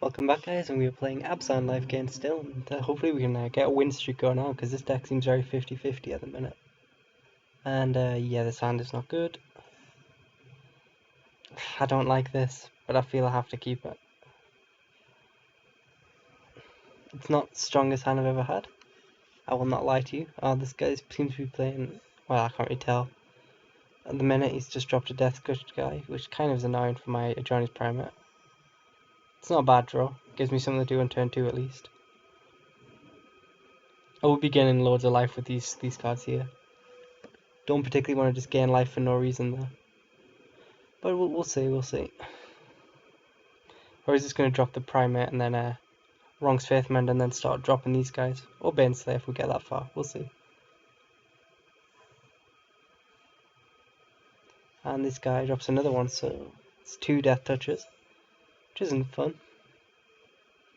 Welcome back, guys, and we are playing Abzan live game still, and hopefully we can get a win streak going on, because this deck seems very 50-50 at the minute. And yeah, this hand is not good. I don't like this, but I feel I have to keep it. It's not the strongest hand I've ever had. I will not lie to you. This guy seems to be playing, well, I can't really tell. At the minute, he's just dropped a Death Gush guy, which kind of is annoying for my Johnny's Primate. It's not a bad draw. Gives me something to do on turn 2 at least. I will be gaining loads of life with these cards here. Don't particularly want to just gain life for no reason though. But we'll see. Or is this going to drop the Primate and then Wrong's Faithmend and then start dropping these guys? Or Baneslayer if we get that far. We'll see. And this guy drops another one, so it's 2 Death Touches. Which isn't fun.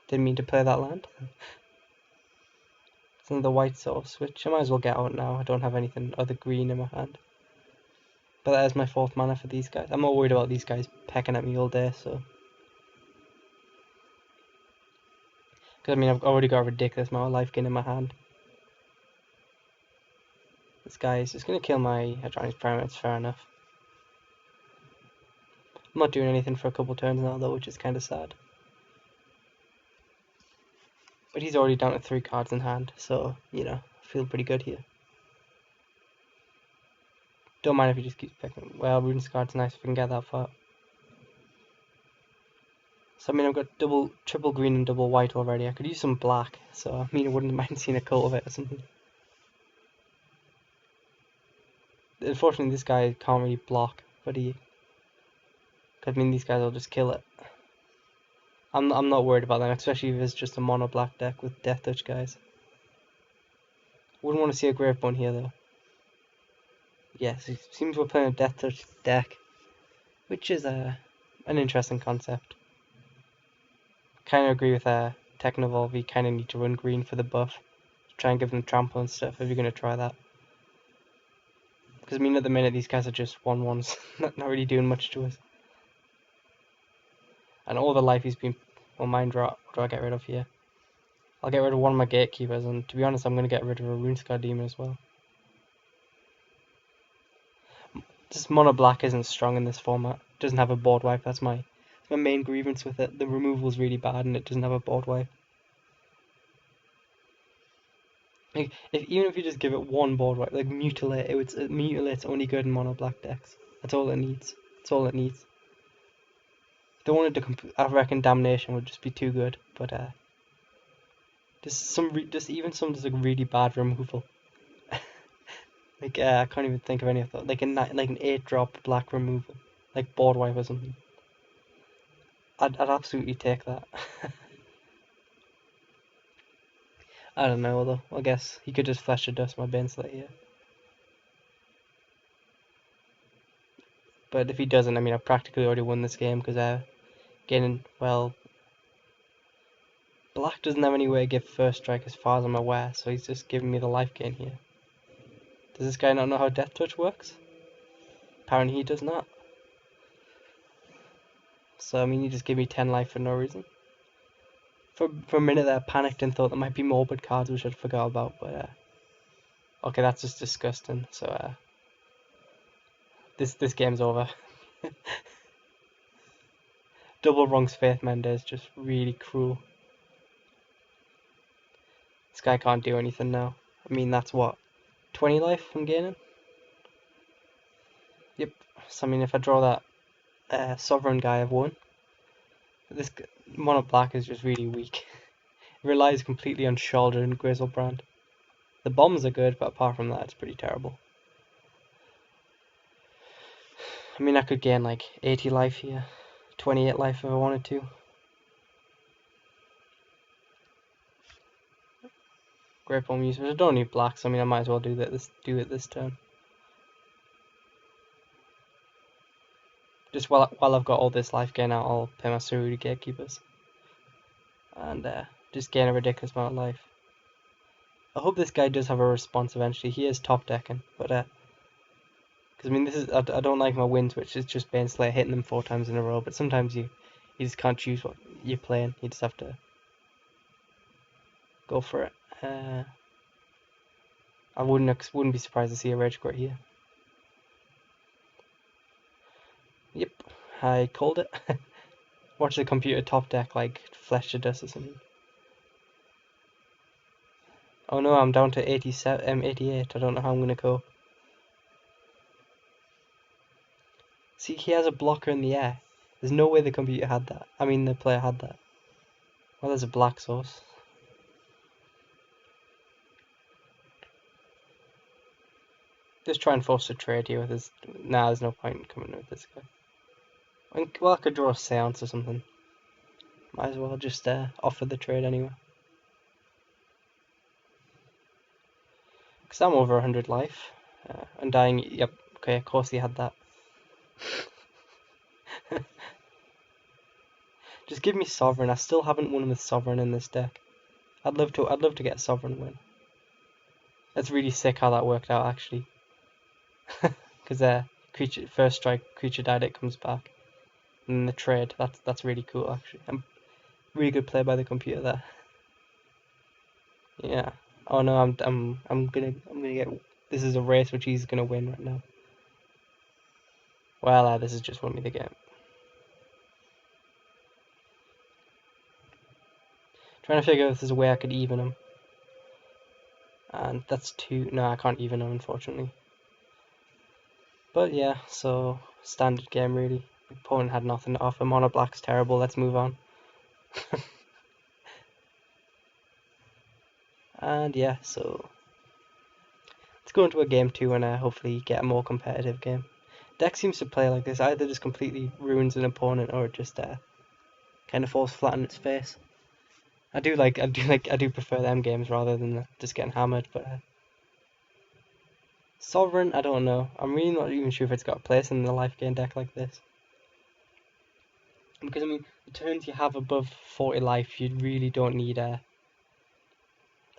Didn't mean to play that land. It's another white source, which I might as well get out now. I don't have anything other green in my hand. But that is my 4th mana for these guys. I'm not worried about these guys pecking at me all day, so. Because I mean, I've already got a ridiculous amount of life gain in my hand. This guy is just going to kill my Hadroni's Primates, fair enough. I'm not doing anything for a couple turns now though, which is kind of sad. But he's already down to 3 cards in hand, so, you know, I feel pretty good here. Don't mind if he just keeps picking. Well, Rune's card's nice if we can get that far. So I mean, I've got triple green and double white already. I could use some black, so I mean, I wouldn't mind seeing a Cultivate or something. Unfortunately, this guy can't really block, but I mean, these guys will just kill it. I'm not worried about them, especially if it's just a mono black deck with Death Touch guys. Wouldn't want to see a Gravebone here though. Yes, it seems we're playing a Death Touch deck, which is an interesting concept. Kind of agree with Technovolve. You kind of need to run green for the buff, to try and give them trample and stuff if you're going to try that. Because I mean, at the minute these guys are just 1/1s, not really doing much to us. And all the life he's been. Well, Mind Rot. What do I get rid of here? I'll get rid of one of my Gatekeepers, and to be honest, I'm going to get rid of a Runescar Demon as well. This mono black isn't strong in this format. It doesn't have a board wipe. That's my main grievance with it. The removal's really bad, and it doesn't have a board wipe. Like, even if you just give it one board wipe, like Mutilate, Mutilate's only good in mono black decks. That's all it needs. That's all it needs. If they wanted to, I reckon Damnation would just be too good. But just even some like really bad removal. Like I can't even think of any of that. Like an 8-drop black removal, like board wipe or something. I'd absolutely take that. I don't know though. I guess he could just Flesh to Dust my Baneslayer here. But if he doesn't, I mean, I've practically already won this game because gaining, well, black doesn't have any way to give first strike as far as I'm aware, so he's just giving me the life gain here. Does this guy not know how Death Touch works? Apparently he does not. So I mean, you just give me 10 life for no reason. For a minute there, I panicked and thought there might be morbid cards which I'd forgot about, but okay, that's just disgusting. So this game's over. Double Wrong's Faithmend is just really cruel. This guy can't do anything now. I mean, that's what, 20 life I'm gaining? Yep. So I mean, if I draw that Sovereign guy, I've won. But this mono black is just really weak. It relies completely on Shoulder and Grizzlebrand. The bombs are good, but apart from that, it's pretty terrible. I mean, I could gain like 80 life here, 28 life if I wanted to. Great bomb users. I don't need blacks. I mean, I might as well do it this turn. Just while I've got all this life gain out, I'll pay my Surudi Gatekeepers and just gain a ridiculous amount of life. I hope this guy does have a response eventually. He is top decking, but because I mean, I don't like my win switch. It's just Baneslayer hitting them 4 times in a row. But sometimes you You just can't choose what you're playing. You just have to go for it. I wouldn't be surprised to see a Rage Quit here. Yep, I called it. Watch the computer top deck like Flesh to Dust or something. Oh no, I'm down to 87, 88. I don't know how I'm gonna cope. See, he has a blocker in the air. There's no way the computer had that. I mean, the player had that. Well, there's a black source. Just try and force a trade here with this. Nah, there's no point in coming with this guy. Well, I could draw a Seance or something. Might as well just offer the trade anyway. Because I'm over 100 life. Undying, yep, okay, of course he had that. Just give me Sovereign. I still haven't won with Sovereign in this deck. I'd love to get a Sovereign win. That's really sick how that worked out actually. Because creature first strike, creature died, it comes back. And then the trade, that's really cool actually. Really good play by the computer there. Yeah. Oh no, I'm gonna get. This is a race which he's gonna win right now. Well, this has just won me the game. Trying to figure out if there's a way I could even him. And that's 2. No, I can't even him unfortunately. But yeah, so standard game really. The opponent had nothing to offer. Mono black's terrible. Let's move on. And yeah, so let's go into a game 2 and hopefully get a more competitive game. Deck seems to play like this. Either just completely ruins an opponent or it just kind of falls flat on its face. I do prefer them games rather than just getting hammered. But Sovereign, I don't know. I'm really not even sure if it's got a place in the life gain deck like this. Because I mean, the turns you have above 40 life, you really don't need a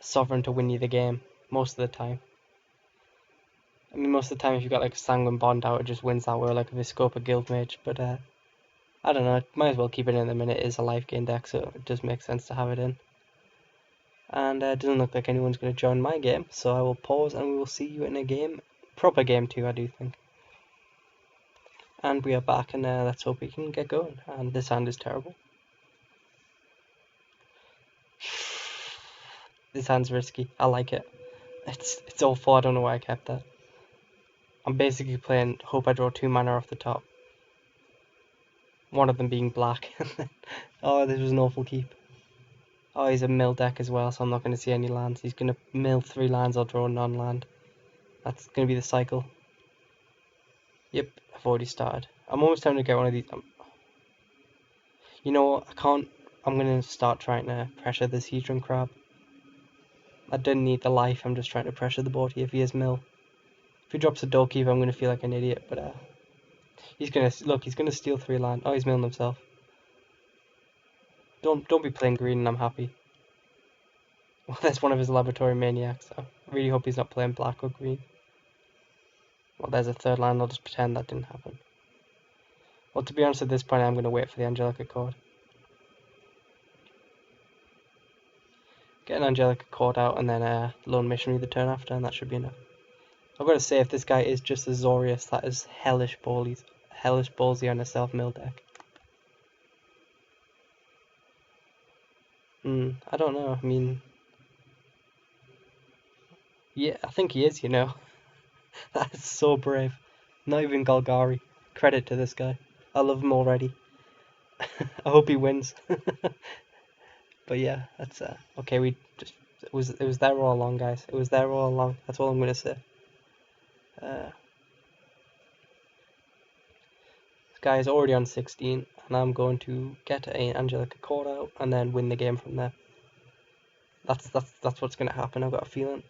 Sovereign to win you the game most of the time. I mean, most of the time if you've got like a Sanguine Bond out, it just wins that way, or like a Viscopa Guildmage. But I don't know. Might as well keep it in the minute. It is a life gain deck, so it does make sense to have it in. And it doesn't look like anyone's going to join my game, so I will pause and we will see you in a game. Proper game 2, I do think. And we are back, and let's hope we can get going. And this hand is terrible. This hand's risky. I like it. It's awful. I don't know why I kept that. I'm basically playing hope I draw 2 mana off the top. One of them being black. Oh, this was an awful keep. Oh, he's a mill deck as well, so I'm not going to see any lands. He's going to mill 3 lands, I'll draw a non-land. That's going to be the cycle. Yep, I've already started. I'm almost time to get one of these. You know, I can't. I'm going to start trying to pressure this Hedron Crab. I don't need the life, I'm just trying to pressure the board here if he has mill. If he drops a Doorkeeper, I'm going to feel like an idiot, but he's going to steal 3 land. Oh, he's milling himself. Don't be playing green and I'm happy. Well, that's one of his Laboratory Maniacs. I really hope he's not playing black or green. Well, there's a 3rd land. I'll just pretend that didn't happen. Well, to be honest, at this point, I'm going to wait for the Angelica Chord. Get an Angelica Chord out and then Lone Missionary the turn after, and that should be enough. I've got to say, if this guy is just a Zorius, that is hellish ballsy on a self-mill deck. I don't know. I mean, yeah, I think he is, you know. That is so brave. Not even Golgari. Credit to this guy. I love him already. I hope he wins. But yeah, that's okay. It was there all along, guys. It was there all along. That's all I'm gonna say. This guy is already on 16, and I'm going to get an Angelica Chord out and then win the game from there. That's what's gonna happen. I've got a feeling.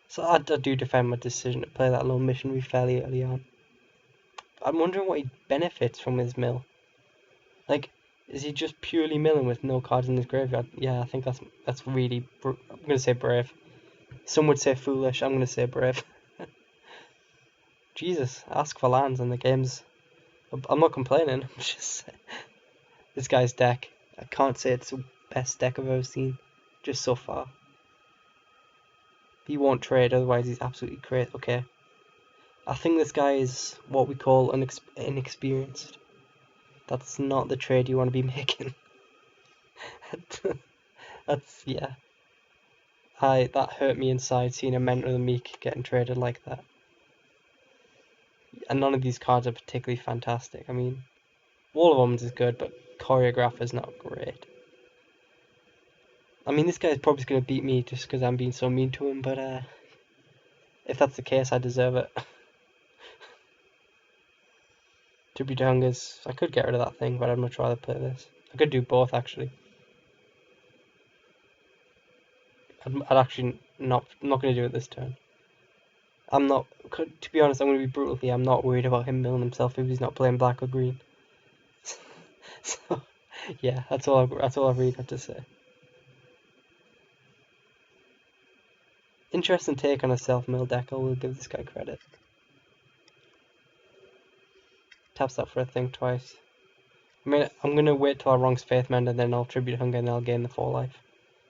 So I do defend my decision to play that Lone Missionary fairly early on. I'm wondering what he benefits from his mill. Like, is he just purely milling with no cards in his graveyard? Yeah, I think that's really. I'm gonna say brave. Some would say foolish. I'm gonna say brave. Jesus, ask for lands and the game's I'm not complaining. I'm just this guy's deck. I can't say it's the best deck I've ever seen, just so far. He won't trade, otherwise he's absolutely great. Okay. I think this guy is what we call inexperienced. That's not the trade you want to be making. Yeah. That hurt me inside seeing a Mentor the Meek getting traded like that. And none of these cards are particularly fantastic. I mean, Wall of Omens is good, but Choreograph is not great. I mean, this guy's probably going to beat me just because I'm being so mean to him, but if that's the case, I deserve it. Tribute to Hungers, I could get rid of that thing, but I'd much rather play this. I could do both, actually. I'd actually not. I'm not going to do it this turn. I'm not. To be honest, I'm going to be brutal here. I'm not worried about him milling himself if he's not playing black or green. So, yeah, that's all I really got to say. Interesting take on a self-mill deck. I will give this guy credit. Taps that for a thing twice. I mean, I'm going to wait till I wrongs Faithmend and then I'll Tribute Hunger and I'll gain the 4 life,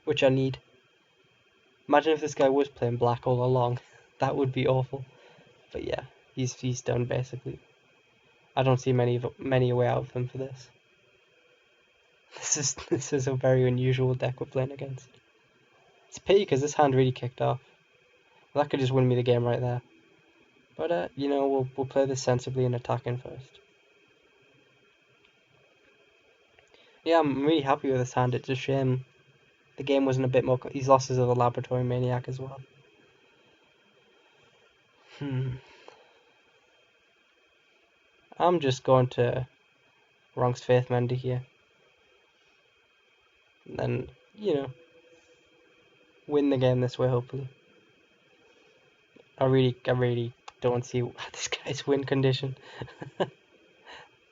which I need. Imagine if this guy was playing black all along. That would be awful. But yeah, he's done basically. I don't see many way out of him for this. This is a very unusual deck we're playing against. It's a pity because this hand really kicked off. Well, that could just win me the game right there. But you know, we'll play this sensibly and attack in first. Yeah, I'm really happy with this hand. It's a shame the game wasn't a bit more. He's lost his other Laboratory Maniac as well. I'm just going to Wrongs Faithmender here. And then, you know, win the game this way, hopefully. I really don't see this guy's win condition.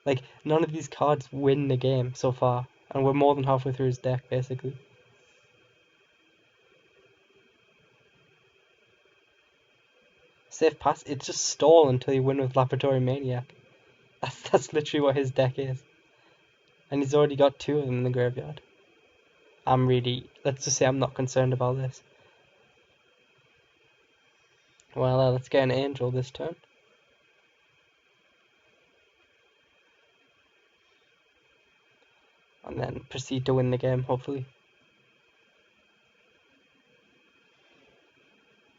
Like, none of these cards win the game so far. And we're more than halfway through his deck, basically. Safe pass, it's just stall until you win with Laboratory Maniac. That's literally what his deck is. And he's already got 2 of them in the graveyard. Let's just say I'm not concerned about this. Well, let's get an Angel this turn. And then proceed to win the game, hopefully.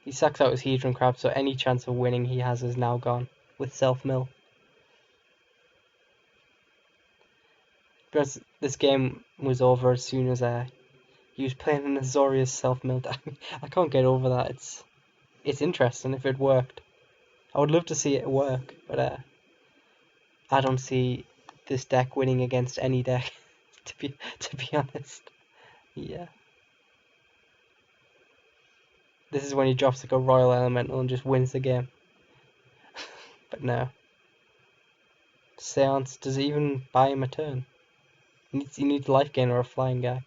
He sucks out his Hedron Crab, so any chance of winning he has is now gone with self-mill. Because this game was over as soon as he was playing an Azorius self-mill. I can't get over that. It's interesting if it worked. I would love to see it work, but I don't see this deck winning against any deck. to be honest, yeah. This is when he drops like a Royal Elemental and just wins the game. But no. Seance, does it even buy him a turn? He needs life gain or a flying guy.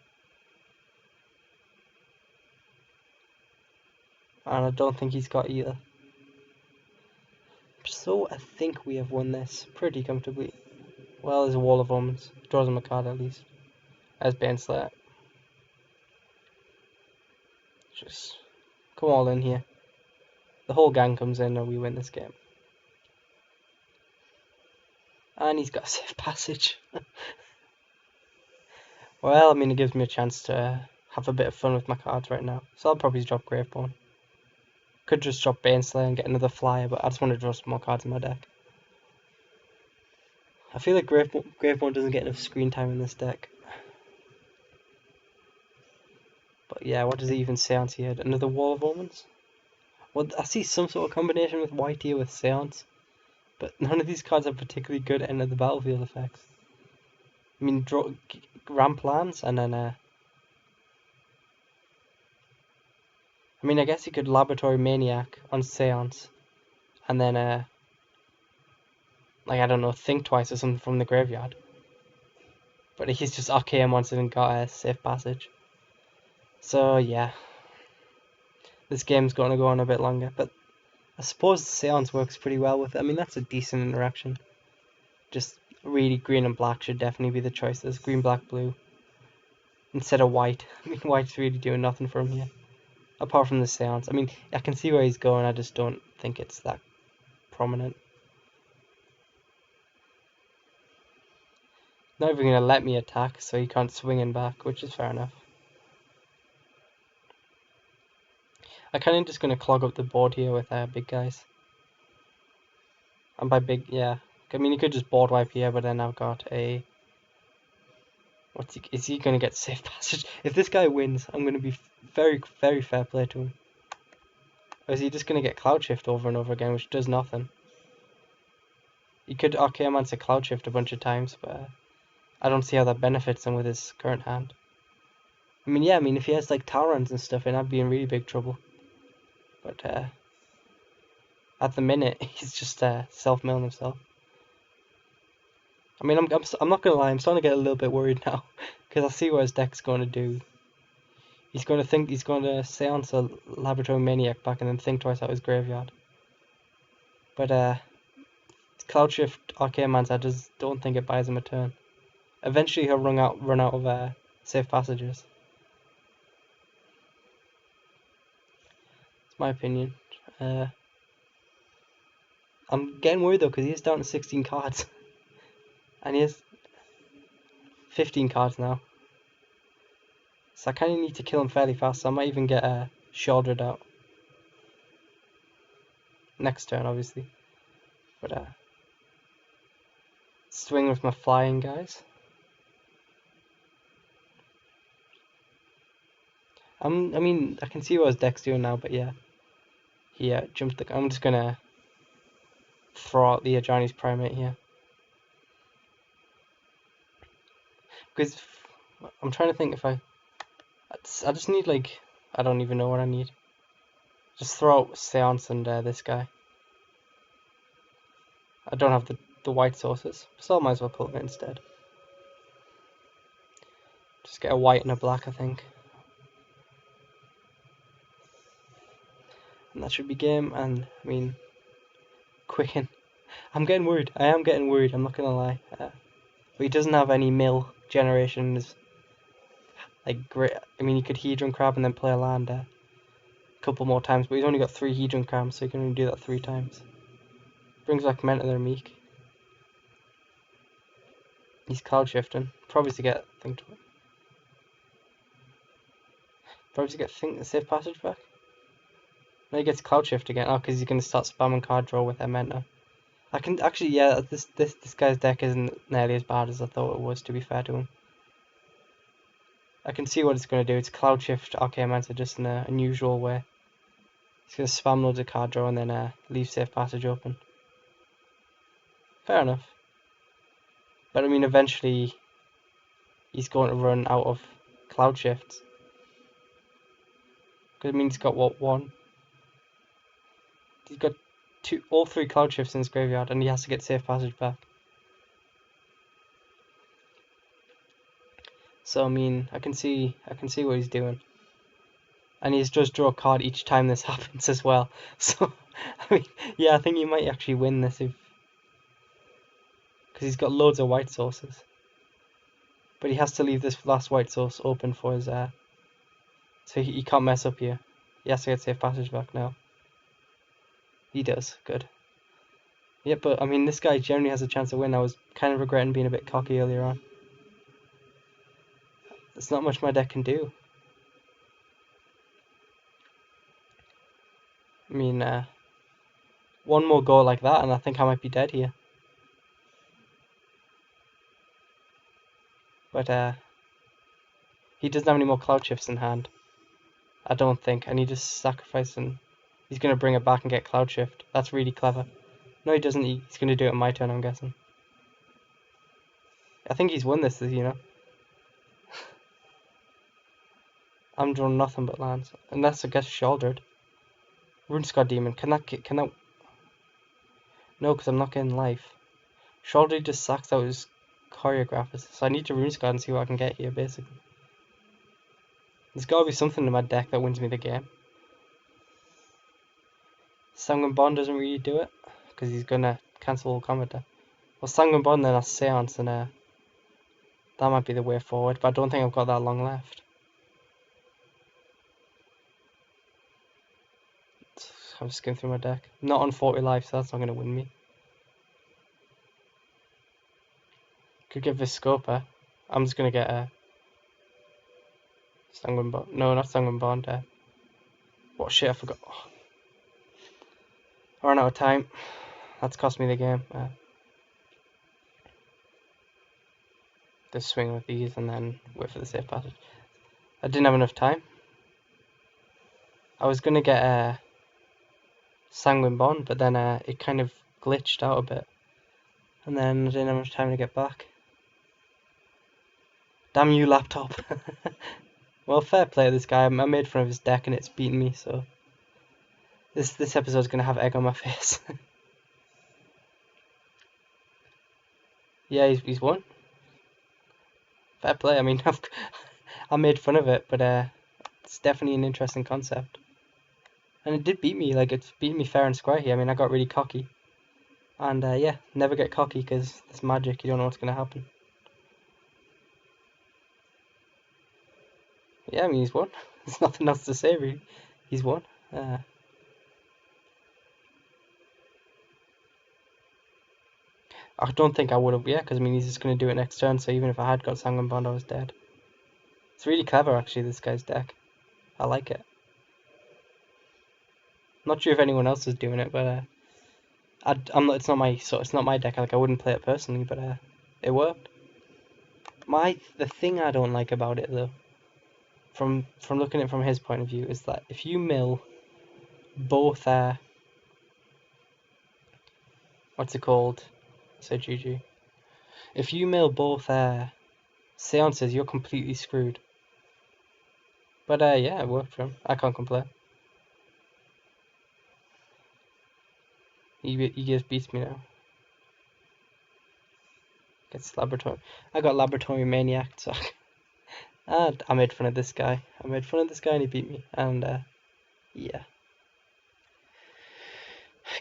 And I don't think he's got either. So I think we have won this pretty comfortably. Well, there's a Wall of Omens. Draws him a card at least. As Baneslayer. Just come all in here. The whole gang comes in and we win this game. And he's got a safe passage. Well, I mean, it gives me a chance to have a bit of fun with my cards right now. So I'll probably drop Graveborn. Could just drop Baneslayer and get another flyer, but I just want to draw some more cards in my deck. I feel like Graveborn doesn't get enough screen time in this deck. But yeah, what does he even Seance here? Another Wall of Omens? Well, I see some sort of combination with white here with Seance. But none of these cards are particularly good end of the battlefield effects. I mean, draw ramp lands and then I mean, I guess you could Laboratory Maniac on Seance, and then like I don't know, think twice or something from the graveyard. But he's just RKM once and got a safe passage. So yeah, this game's going to go on a bit longer, but I suppose the Seance works pretty well with it. I mean, that's a decent interaction. just really green and black should definitely be the choices. Green, black, blue. Instead of white. I mean, white's really doing nothing for him here. Apart from the seance. I mean, I can see where he's going, I just don't think it's that prominent. Not even going to let me attack, so he can't swing in back, which is fair enough. I kind of just going to clog up the board here with big guys. And by big, yeah. I mean, he could just board wipe here, but then I've got a... Is he going to get safe passage? If this guy wins, I'm going to be very, very fair play to him. Or is he just going to get Cloud Shift over and over again, which does nothing? He could Archaeomancer Cloud Shift a bunch of times, but I don't see how that benefits him with his current hand. I mean, yeah, I mean, if he has like Talrons and stuff, then I'd be in really big trouble. But at the minute, he's just self-milling himself. I mean, I'm not gonna lie, I'm starting to get a little bit worried now, because I see what his deck's going to do. He's going to seance a Laboratory Maniac back and then think twice out his graveyard. But Cloud Shift Archaeomancer, I just don't think it buys him a turn. Eventually he'll run out of safe passages. It's my opinion. I'm getting worried though, because he's down to 16 cards. And he has 15 cards now. So I kind of need to kill him fairly fast, so I might even get shouldered out. Next turn, obviously. But swing with my flying guys. I mean, I can see what his deck's doing now, but yeah. He jumped the... I'm just gonna throw out the Ajani's Primate here. Because I'm trying to think if I just need like... I don't even know what I need. Just throw out Seance and this guy. I don't have the white sources, so I might as well cultivate instead. Just get a white and a black, I think. And that should be game, and I mean, Quicken. I'm getting worried. I am getting worried, I'm not gonna lie. But he doesn't have any mill generation. Like great. I mean, he could Hedron Crab and then play a land a couple more times, but he's only got 3 Hedron Crabs, so he can only do that 3 times. Brings back Mentor their Meek. He's Cloud Shifting, probably to get Safe Passage back. No, he gets Cloud Shift again. Oh, because he's gonna start spamming card draw with their Mentor. I can actually, yeah, this guy's deck isn't nearly as bad as I thought it was, to be fair to him. I can see what it's going to do. It's Cloud Shift Archaeomancer just in an unusual way. It's going to spam loads of card draw and then leave Safe Passage open. Fair enough. But I mean, eventually he's going to run out of Cloud Shifts. Because I mean, he's got what, 1? He's got all 3 Cloud Shifts in his graveyard, and he has to get Safe Passage back. So I mean, I can see what he's doing, and he's just draw a card each time this happens as well. So I mean, yeah, I think he might actually win this because he's got loads of white sources, but he has to leave this last white source open for his so he can't mess up here. He has to get Safe Passage back now. He does, good. Yeah, but I mean, this guy generally has a chance to win. I was kind of regretting being a bit cocky earlier on. There's not much my deck can do. I mean, one more go like that and I think I might be dead here. But he doesn't have any more Cloud Shifts in hand, I don't think, and he just sacrificed and he's going to bring it back and get Cloud Shift. That's really clever. No, he doesn't. He's going to do it on my turn, I'm guessing. I think he's won this, you know. I'm drawing nothing but lands, unless I guess shouldered. Runescar Demon, can that? No, because I'm not getting life. Shoulder just sacks out his choreographers, so I need to Runescar and see what I can get here, basically. There's got to be something in my deck that wins me the game. Sanguine Bond doesn't really do it, because he's going to cancel all combat. Well, Sanguine Bond, then that's Seance, and that might be the way forward, but I don't think I've got that long left. I'm just going through my deck. I'm not on 40 life, so that's not going to win me. Could get Viscopa. I'm just going to get a Sanguine Bond. No, not Sanguine Bond. What shit, I forgot. Oh. I ran out of time. That's cost me the game. Just swing with these and then wait for the safe passage. I didn't have enough time. I was going to get a Sanguine Bond, but then it kind of glitched out a bit. And then I didn't have much time to get back. Damn you, laptop. Well, fair play to this guy. I made fun of his deck and it's beaten me, so this episode's gonna have egg on my face. Yeah, he's won. Fair play. I mean, I made fun of it, but it's definitely an interesting concept. And it did beat me. Like, it's beat me fair and square here. I mean, I got really cocky. And yeah, never get cocky because it's magic. You don't know what's gonna happen. Yeah, I mean, he's won. There's nothing else to say, really. He's won. I don't think I would have, yeah, because I mean, he's just going to do it next turn, so even if I had got Sanguine Bond, I was dead. It's really clever, actually, this guy's deck. I like it. Not sure if anyone else is doing it, but I'm not. It's not my it's not my deck. Like, I wouldn't play it personally, but it worked. The thing I don't like about it, though, from looking at it from his point of view, is that if you mill both what's it called? Say GG. If you mill both seances, you're completely screwed. But yeah, it worked for him. I can't complain. He just beats me now. Gets Laboratory. I got Laboratory Maniac, so and I made fun of this guy. And he beat me. And yeah,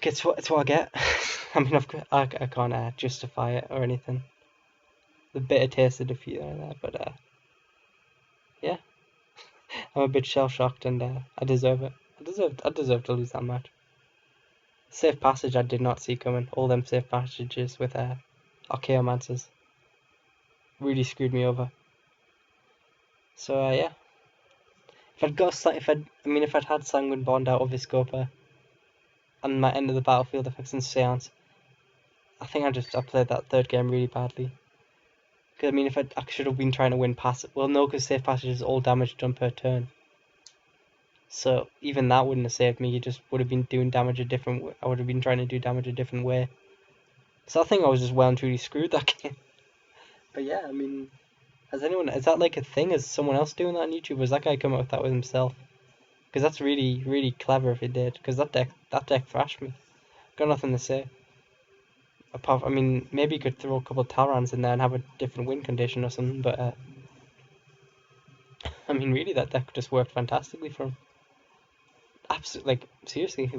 it's what I get. I mean, I can't justify it or anything. The bitter taste of defeat there, but yeah, I'm a bit shell shocked, and I deserve it. I deserve to lose that match. Safe passage I did not see coming. All them safe passages with Archaeomancers really screwed me over. So yeah, if I'd had Sanguine Bond out of Viscopa and my end of the battlefield effects and Seance, I think I played that third game really badly. Because I mean, if I should have been trying to win passive, well, no, because safe passage is all damage done per turn. So even that wouldn't have saved me. You just would have been doing damage a different way. I would have been trying to do damage a different way. So I think I was just well and truly screwed that game. But yeah, I mean, is that like a thing? Is someone else doing that on YouTube? Or has that guy come up with that with himself? Because that's really, really clever if he did. Because that deck thrashed me. Got nothing to say. I mean, maybe you could throw a couple of Talrans in there and have a different win condition or something. But I mean, really, that deck just worked fantastically for him. Absolutely, like, seriously.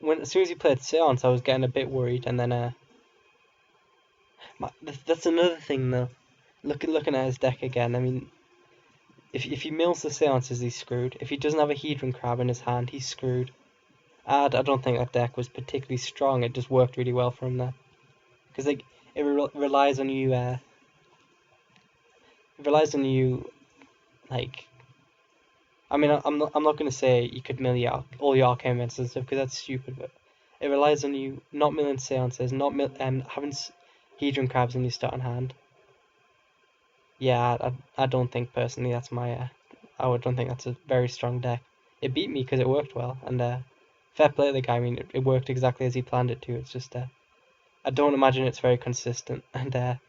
As soon as he played Seance, I was getting a bit worried, and then that's another thing though. Looking at his deck again, I mean, if he mills the Seances, he's screwed. If he doesn't have a Hedron Crab in his hand, he's screwed. I don't think that deck was particularly strong. It just worked really well for him there, because like it relies on you. It relies on you, like. I mean, I'm not gonna say you could mill all your arcane events and stuff because that's stupid, but it relies on you not milling Seances, not having Hedron Crabs in your starting hand. Yeah, I don't think personally that's my. I don't think that's a very strong deck. It beat me because it worked well, and fair play to the guy. I mean, it worked exactly as he planned it to. It's just I don't imagine it's very consistent, and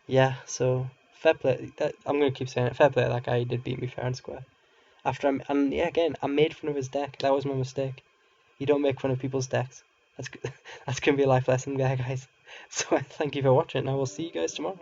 yeah. So fair play. I'm gonna keep saying it. Fair play to that guy. He did beat me fair and square. And yeah, again, I made fun of his deck. That was my mistake. You don't make fun of people's decks. That's gonna be a life lesson there, guys. So thank you for watching. I will see you guys tomorrow.